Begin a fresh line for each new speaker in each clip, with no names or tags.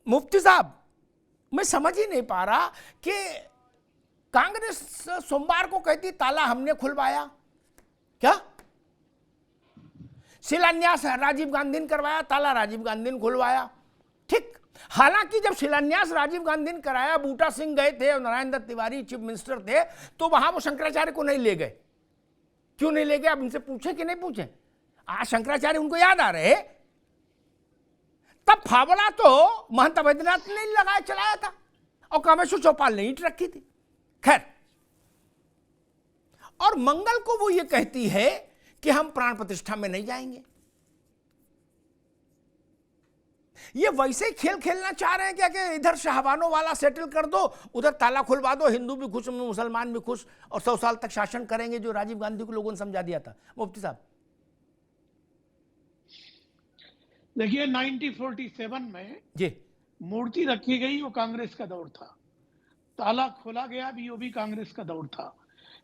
मुफ्ती साहब, मैं समझ ही नहीं पा रहा कि कांग्रेस सोमवार को कहती ताला हमने खुलवाया, क्या शिलान्यास राजीव गांधी ने करवाया, ताला राजीव गांधी ने खुलवाया, ठीक। हालांकि जब शिलान्यास राजीव गांधी ने कराया, बूटा सिंह गए थे और नारायण दत्त तिवारी चीफ मिनिस्टर थे, तो वहां वो शंकराचार्य को नहीं ले गए। क्यों नहीं ले गए? अब इनसे पूछे कि नहीं पूछे? आज शंकराचार्य उनको याद आ रहे। तब फावड़ा तो महंत अवैधनाथ ने लगाया चलाया था और कामेश्वर चौपाल ने ईंट रखी थी। खैर, और मंगल को वो ये कहती है कि हम प्राण प्रतिष्ठा में नहीं जाएंगे। ये वैसे ही खेल खेलना चाह रहे हैं क्या कि इधर शाहबानों वाला सेटल कर दो, उधर ताला खुलवा दो, हिंदू भी खुश मुसलमान भी खुश, और 100 साल तक शासन करेंगे, जो राजीव गांधी को लोगों ने समझा दिया था। मुफ्ती साहब
देखिए, 1947 में
जी
मूर्ति रखी गई, वो कांग्रेस का दौर था। ताला खोला गया भी, वो भी कांग्रेस का दौर था।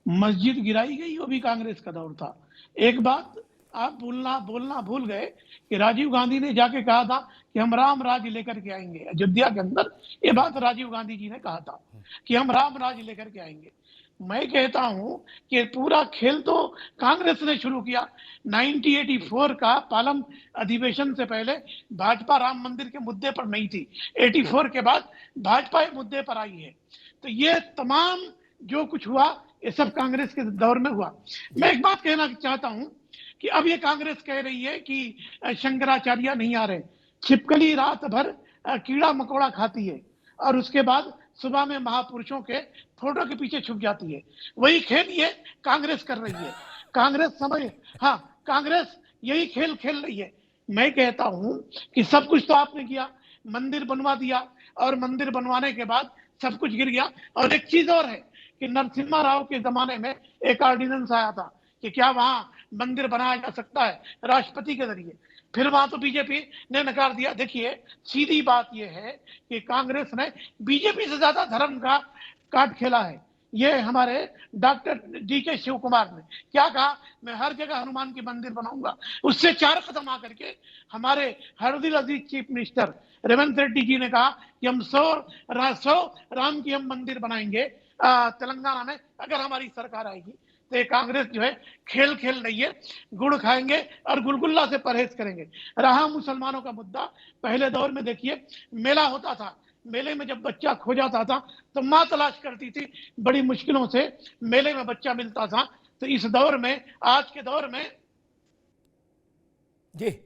मस्जिद गिराई गई, वो भी कांग्रेस का दौर था। एक बात आप बोलना भूल गए कि राजीव गांधी ने जाके कहा था कि हम राम राज लेकर के आएंगे अयोध्या के अंदर। ये बात राजीव गांधी जी ने कहा था कि हम राम राज लेकर के आएंगे। मैं कहता हूं कि पूरा खेल तो कांग्रेस ने शुरू किया। 1984 का पार्लियामेंट अधिवेशन से पहले भाजपा राम मंदिर के मुद्दे पर नहीं थी। 84 के बाद भाजपा इस मुद्दे पर आई है। तो ये तमाम जो कुछ हुआ, ये सब कांग्रेस के दौर में हुआ। मैं एक बात कहना चाहता हूं कि अब ये कांग्रेस कह रही है कि शंकराचार्य नहीं आ रहे। छिपकली रात भर कीड़ा मकोड़ा खाती है और उसके बाद सुबह में महापुरुषों के फोटो के पीछे छुप जाती है। वही खेल ये कांग्रेस कर रही है। कांग्रेस कांग्रेस यही खेल खेल रही है। मैं कहता हूं कि सब कुछ तो आपने किया, मंदिर बनवा दिया, और मंदिर बनवाने के बाद सब कुछ गिर गया। और एक चीज और है कि नरसिम्हा राव के जमाने में एक ऑर्डिनेंस आया था कि क्या वहां मंदिर बनाया जा सकता है राष्ट्रपति के जरिए। फिर वहां तो बीजेपी ने नकार दिया। देखिए, सीधी बात यह है कि कांग्रेस ने बीजेपी से ज्यादा धर्म का कार्ड खेला है। ये हमारे डॉक्टर DK शिव कुमार ने क्या कहा, मैं हर जगह हनुमान की मंदिर बनाऊंगा। उससे 4 कदम आकर के हमारे हरदिल अजीज चीफ मिनिस्टर रेवंत रेड्डी जी ने कहा कि हम 100 राम की हम मंदिर बनाएंगे तेलंगाना में, अगर हमारी सरकार आएगी। तो ये कांग्रेस जो है खेल खेल रही है। गुड़ खाएंगे और गुलगुल्ला से परहेज करेंगे। रहा मुसलमानों का मुद्दा, पहले दौर में देखिए मेला होता था, मेले में जब बच्चा खो जाता था तो माँ तलाश करती थी, बड़ी मुश्किलों से मेले में बच्चा मिलता था। तो इस दौर में, आज के दौर में
जी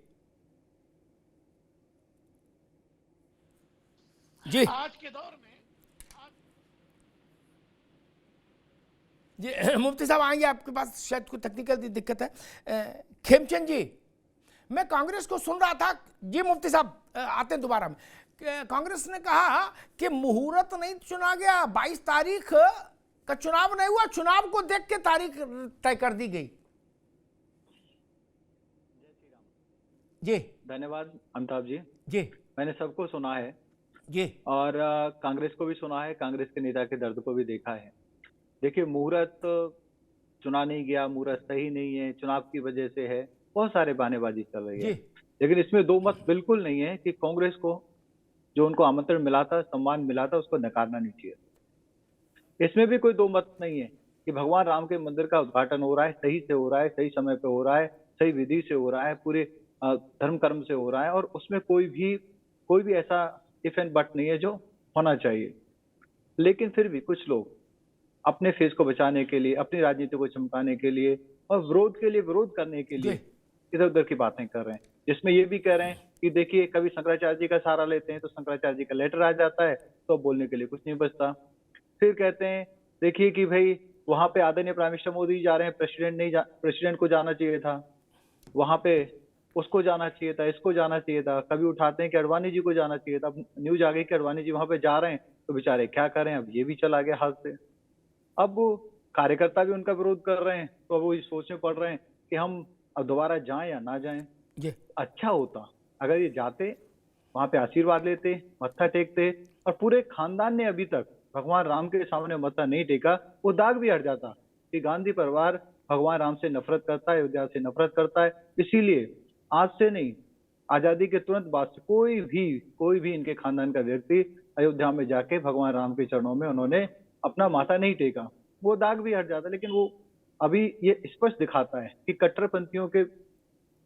आज के दौर में
जी मुफ्ती साहब आएंगे आपके पास, शायद कोई टेक्निकल दिक्कत है। खेमचंद जी, मैं कांग्रेस को सुन रहा था। जी मुफ्ती साहब आते हैं दोबारा में। कांग्रेस ने कहा कि मुहूर्त नहीं चुना गया, 22 तारीख का चुनाव नहीं हुआ, चुनाव को देख के तारीख तय कर दी गई। जी
धन्यवाद अमिताभ जी।
जी
मैंने सबको सुना है
जी,
और कांग्रेस को भी सुना है, कांग्रेस के नेता के दर्द को भी देखा है। देखिए, मुहूर्त चुना नहीं गया, मुहूर्त सही नहीं है, चुनाव की वजह से है, बहुत सारे बहानेबाजी चल रही है। लेकिन इसमें दो मत बिल्कुल नहीं है कि कांग्रेस को जो उनको आमंत्रण मिला था, सम्मान मिला था, उसको नकारना नहीं चाहिए। इसमें भी कोई दो मत नहीं है कि भगवान राम के मंदिर का उद्घाटन हो रहा है, सही से हो रहा है, सही समय पे हो रहा है, सही विधि से हो रहा है, पूरे धर्म कर्म से हो रहा है, और उसमें कोई भी ऐसा इफ एंड बट नहीं है जो होना चाहिए। लेकिन फिर भी कुछ लोग अपने फेस को बचाने के लिए, अपनी राजनीति को चमकाने के लिए और विरोध करने के लिए इधर उधर की बातें कर रहे हैं, जिसमें ये भी कह रहे हैं कि देखिए, कभी शंकराचार्य जी का सहारा लेते हैं तो शंकराचार्य जी का लेटर आ जाता है, तो बोलने के लिए कुछ नहीं बचता। फिर कहते हैं देखिए कि भाई वहां पे आदरणीय प्राइम मिनिस्टर मोदी जा रहे हैं, प्रेसिडेंट को जाना चाहिए था, वहां पे उसको जाना चाहिए था, इसको जाना चाहिए था। कभी उठाते हैं कि अडवाणी जी को जाना चाहिए था। अब न्यूज आ गई कि अडवाणी जी वहां पे जा रहे हैं, तो बेचारे क्या करें, अब ये भी चला गया हाथ से। अब वो कार्यकर्ता भी उनका विरोध कर रहे हैं, तो अब वो सोचने पड़ रहे हैं कि हम अब दोबारा जाएं या ना जाएं। अच्छा होता अगर ये जाते, वहां पे आशीर्वाद लेते, मत्था टेकते, और पूरे खानदान ने अभी तक भगवान राम के सामने मत्था नहीं टेका, वो दाग भी हट जाता कि गांधी परिवार भगवान राम से नफरत करता है, अयोध्या से नफरत करता है। इसीलिए आज से नहीं, आजादी के तुरंत बाद से कोई भी इनके खानदान का व्यक्ति अयोध्या में जाके भगवान राम के चरणों में उन्होंने अपना माथा नहीं टेका। वो दाग भी हट जाता, लेकिन वो अभी ये स्पष्ट दिखाता है कि कट्टरपंथियों के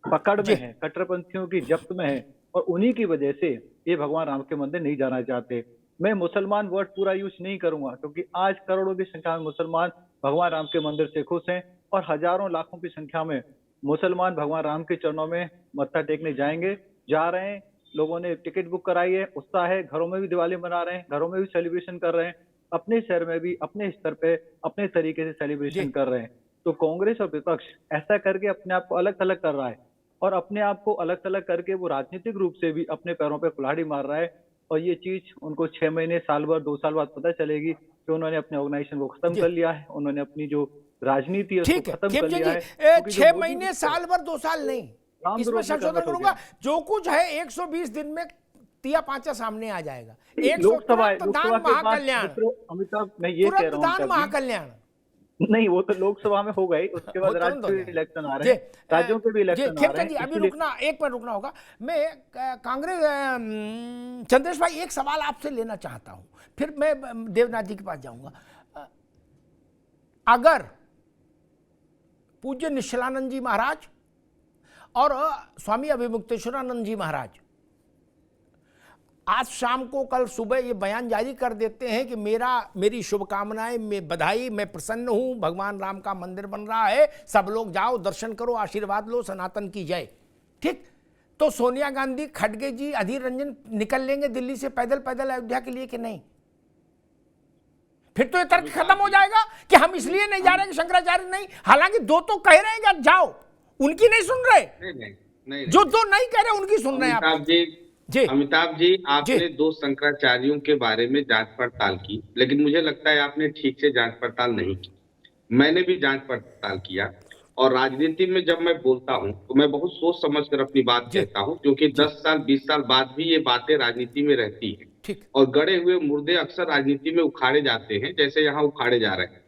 पकड़ में है, कट्टरपंथियों की जब्त में है, और उन्हीं की वजह से ये भगवान राम के मंदिर नहीं जाना चाहते। मैं मुसलमान वर्ड पूरा यूज नहीं करूंगा, क्योंकि आज करोड़ों की संख्या में मुसलमान भगवान राम के मंदिर से खुश हैं, और हजारों लाखों की संख्या में मुसलमान भगवान राम के चरणों में मत्था टेकने जाएंगे, जा रहे हैं। लोगों ने टिकट बुक कराई है, उत्साह है, घरों में भी दिवाली मना रहे हैं, घरों में भी सेलिब्रेशन कर रहे हैं, अपने शहर में भी अपने स्तर पे अपने तरीके से सेलिब्रेशन कर रहे हैं। तो कांग्रेस और विपक्ष ऐसा करके अपने आप को अलग थलग कर रहा है, और अपने आप को अलग थलग करके वो राजनीतिक रूप से भी अपने पैरों पे कुल्हाड़ी मार रहा है। और ये चीज उनको 6 महीने, साल भर, 2 साल बाद पता चलेगी कि उन्होंने अपने ऑर्गेनाइजेशन को खत्म कर लिया है, उन्होंने अपनी जो राजनीति है उसको खत्म कर लिया है।
6 महीने, साल भर, 2 साल नहीं, इसमें संशोधन करूंगा। जो कुछ है 120 दिन में तिया पांचा सामने आ जाएगा।
लोकसभा
दान महाकल्याण,
अमिताभ, मैं ये कह रहा हूँ,
दान महाकल्याण
नहीं, वो तो लोकसभा में हो गई, उसके बाद राज्य के इलेक्शन आ रहे हैं, राज्यों के भी इलेक्शन आ रहे हैं।
अभी रुकना, एक मिनट रुकना होगा। मैं कांग्रेस चंद्रेश भाई एक सवाल आपसे लेना चाहता हूं, फिर मैं देवनाथ जी के पास जाऊंगा। अगर पूज्य निश्चलानंद जी महाराज और स्वामी अभिमुक्तेश्वरानंद जी महाराज आज शाम को, कल सुबह ये बयान जारी कर देते हैं कि मेरी शुभकामनाएं, मैं बधाई, मैं प्रसन्न हूं, भगवान राम का मंदिर बन रहा है, सब लोग जाओ, दर्शन करो, आशीर्वाद लो, सनातन की जय, ठीक, तो सोनिया गांधी, खड़गे जी, अधीर रंजन निकल लेंगे दिल्ली से पैदल पैदल अयोध्या के लिए कि नहीं? फिर तो ये तर्क खत्म हो जाएगा कि हम इसलिए नहीं जा रहे कि शंकराचार्य नहीं, हालांकि दो तो कह रहे हैं कि जाओ, उनकी नहीं सुन रहे, नहीं। जो दो नहीं कह रहे उनकी सुन रहे हैं आप
जी। अमिताभ जी, आपने 2 शंकराचार्यों के बारे में जांच पड़ताल की, लेकिन मुझे लगता है आपने ठीक से जांच पड़ताल नहीं की। मैंने भी जांच पड़ताल किया, और राजनीति में जब मैं बोलता हूं तो मैं बहुत सोच समझ कर अपनी बात कहता हूं, क्योंकि 10 साल 20 साल बाद भी ये बातें राजनीति में रहती हैं, और गड़े हुए मुर्दे अक्सर राजनीति में उखाड़े जाते हैं, जैसे यहाँ उखाड़े जा रहे हैं।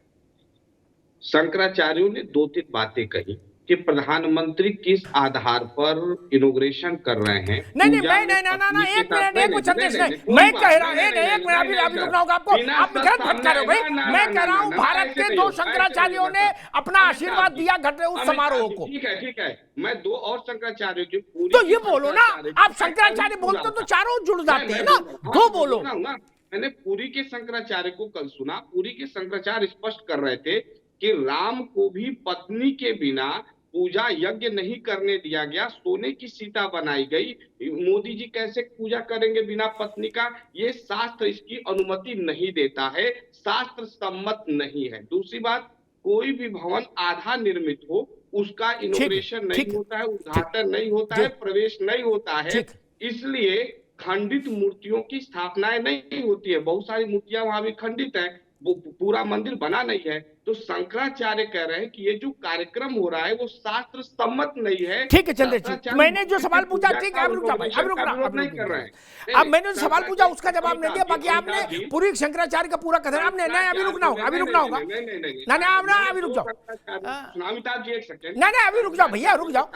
शंकराचार्यों ने 2-3 बातें कही कि प्रधानमंत्री किस आधार पर इनॉग्रेशन कर रहे हैं।
नहीं, एक मिनट, मैं कह रहा हूं, एक मिनट, अभी रुकना होगा आपको, आप गलत बात कर रहे हो भाई। मैं कह रहा हूं भारत के 2 शंकराचार्यों ने अपना आशीर्वाद दिया घटे उस समारोह को।
ठीक है, मैं 2 और शंकराचार्यों की पूरी,
तो ये बोलो ना, आप शंकराचार्य बोलते तो चारों जुड़ जाते हैं ना, 2 बोलो।
मैंने पुरी के शंकराचार्य को कल सुना, पुरी के शंकराचार्य स्पष्ट कर रहे थे कि राम को भी पत्नी के बिना पूजा यज्ञ नहीं करने दिया गया, सोने की सीता बनाई गई। मोदी जी कैसे पूजा करेंगे बिना पत्नी का? ये शास्त्र इसकी अनुमति नहीं देता है, शास्त्र सम्मत नहीं है। दूसरी बात, कोई भी भवन आधा निर्मित हो उसका इनॉग्रेशन नहीं होता है, उद्घाटन नहीं होता है, प्रवेश नहीं होता है, इसलिए खंडित मूर्तियों की स्थापनाएं नहीं होती है। बहुत सारी मूर्तियां वहां भी खंडित है, वो पूरा मंदिर बना नहीं है। तो शंकराचार्य कह रहे हैं कि ये जो कार्यक्रम हो रहा है वो शास्त्र सम्मत नहीं है।
ठीक है चंद्र जी, मैंने जो सवाल पूछा, ठीक है, अब रुक मैंने जो सवाल पूछा उसका जवाब नहीं दिया, बाकी आपने पूरी शंकराचार्य का पूरा कथन आपने, नहीं अभी रुकना होगा, अभी रुक जाओ,
अमिताभ जी एक सेकंड,
नहीं अभी रुक जाओ भैया, रुक जाओ।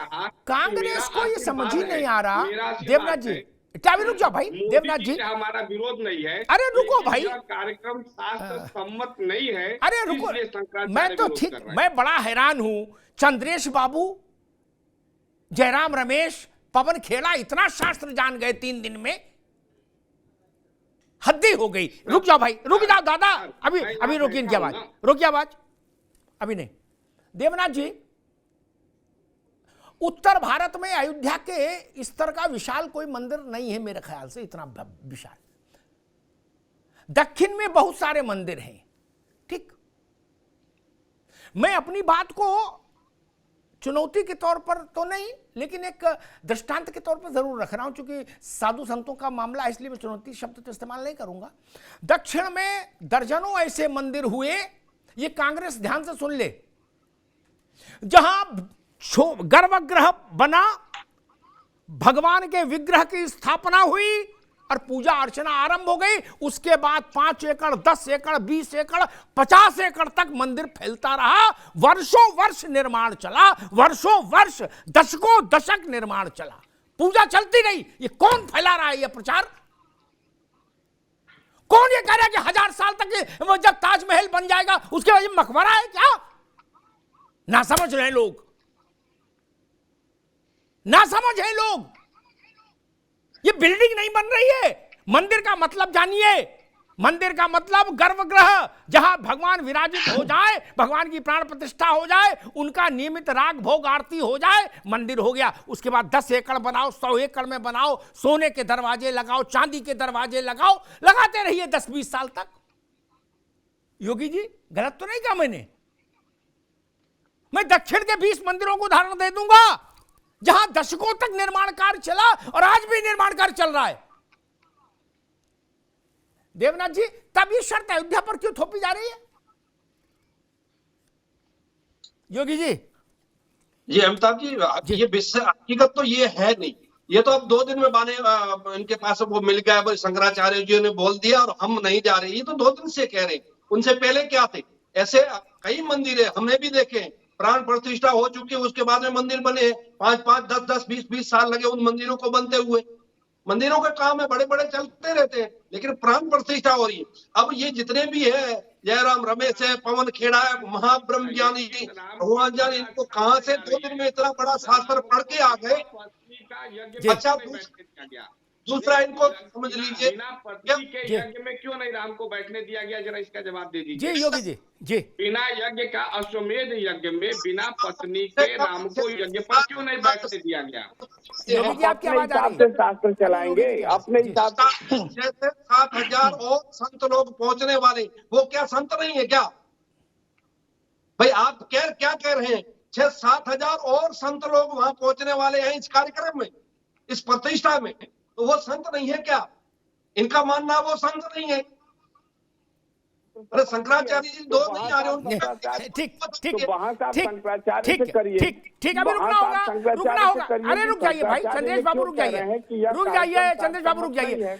कांग्रेस को ये समझ ही नहीं आ रहा, देवनाथ जी क्या, अभी रुक जाओ भाई, देवनाथ जी,
हमारा विरोध नहीं है।
अरे रुको भाई,
कार्यक्रम शास्त्र सम्मत नहीं है।
अरे रुको, मैं तो ठीक, मैं बड़ा हैरान हूं, चंद्रेश बाबू, जयराम रमेश, पवन खेड़ा इतना शास्त्र जान गए 3 दिन में, हद्दी हो गई। रुक जाओ भाई, रुक जाओ दादा, अभी रोकिए इनकी आवाज, रोकिए आवाज, अभी नहीं। देवनाथ जी, उत्तर भारत में अयोध्या के स्तर का विशाल कोई मंदिर नहीं है मेरे ख्याल से, इतना विशाल। दक्षिण में बहुत सारे मंदिर हैं, ठीक। मैं अपनी बात को चुनौती के तौर पर तो नहीं, लेकिन एक दृष्टांत के तौर पर जरूर रख रहा हूं, क्योंकि साधु संतों का मामला है, इसलिए मैं चुनौती शब्द तो इस्तेमाल नहीं करूंगा। दक्षिण में दर्जनों ऐसे मंदिर हुए, ये कांग्रेस ध्यान से सुन ले, जहां गर्भगृह बना, भगवान के विग्रह की स्थापना हुई और पूजा अर्चना आरंभ हो गई। उसके बाद 5 एकड़, 10 एकड़, 20 एकड़, 50 एकड़ तक मंदिर फैलता रहा। वर्षों वर्ष निर्माण चला, वर्षों वर्ष, दशकों दशक निर्माण चला। पूजा चलती रही। ये कौन फैला रहा है ये प्रचार? कौन ये कह रहा है कि 1000 साल तक वो जब ताजमहल बन जाएगा उसके बाद ये मकबरा है क्या? ना समझ रहे लोग, ना समझ है लोग। ये बिल्डिंग नहीं बन रही है। मंदिर का मतलब जानिए। मंदिर का मतलब गर्भगृह, जहां भगवान विराजित हो जाए, भगवान की प्राण प्रतिष्ठा हो जाए, उनका नियमित राग भोग आरती हो जाए, मंदिर हो गया। उसके बाद 10 एकड़ बनाओ, 100 एकड़ में बनाओ, सोने के दरवाजे लगाओ, चांदी के दरवाजे लगाओ, लगाते रहिए 10-20 साल तक। योगी जी गलत तो नहीं कहा मैंने? मैं दक्षिण के 20 मंदिरों को उदाहरण दे दूंगा जहां दशकों तक निर्माण कार्य चला और आज भी निर्माण कार्य चल रहा है। देवनाथ जी, तब ये शर्त अयोध्या पर क्यों थोपी जा रही है? योगी जी।
जी अमिताभ जी, ये हकीकत तो ये है नहीं। ये तो अब 2 दिन में बाने इनके पास वो मिल गया, शंकराचार्य जी ने बोल दिया और हम नहीं जा रहे। ये तो 2 दिन से कह रहे हैं। उनसे पहले क्या थे? ऐसे कई मंदिर है, हमने भी देखे, प्राण प्रतिष्ठा हो चुकी है, उसके बाद में मंदिर बने 5-5, 10-10, 20-20 साल लगे उन मंदिरों को बनते हुए। मंदिरों का काम है, बड़े बड़े चलते रहते हैं, लेकिन प्राण प्रतिष्ठा हो रही है। अब ये जितने भी है, जयराम रमेश है, पवन खेड़ा है, महाब्रह्म ज्ञानी भगवान जान, इनको कहां से 2 दिन में इतना बड़ा शास्त्र पढ़ के आ गए? अच्छा, दूसरा इनको समझ लीजिए,
बिना पत्नी के यज्ञ में क्यों नहीं राम को बैठने दिया गया? जरा इसका जवाब दे दीजिए।
जी योगी जी। जी,
बिना यज्ञ का अश्वमेध यज्ञ में बिना पत्नी के राम को यज्ञ पर क्यों नहीं बैठने दिया गया?
योगी जी आपकी आवाज आ रही है?
शास्त्र चलाएंगे अपने हिसाब से।
जैसे 7,000 और संत लोग पहुंचने वाले, वो क्या संत नहीं है क्या भाई? आप क्या कह रहे हैं? 6-7 हजार और संत लोग वहां पहुंचने वाले हैं इस कार्यक्रम में, इस प्रतिष्ठा में, तो वो संत नहीं है क्या? इनका मानना वो संत नहीं है। अरे शंकराचार्य जी 2 नहीं आ रहे उनका।
ठीक
तो वहाँ का
ठीक
शंकराचार्य
ठीक
से करिए।
ठीक अभी रुकना होगा, रुकना होगा। अरे रुक जाइए भाई, चंद्रेश बाबू रुक जाइए, रुक जाइए, चंद्रेश बाबू रुक जाइए।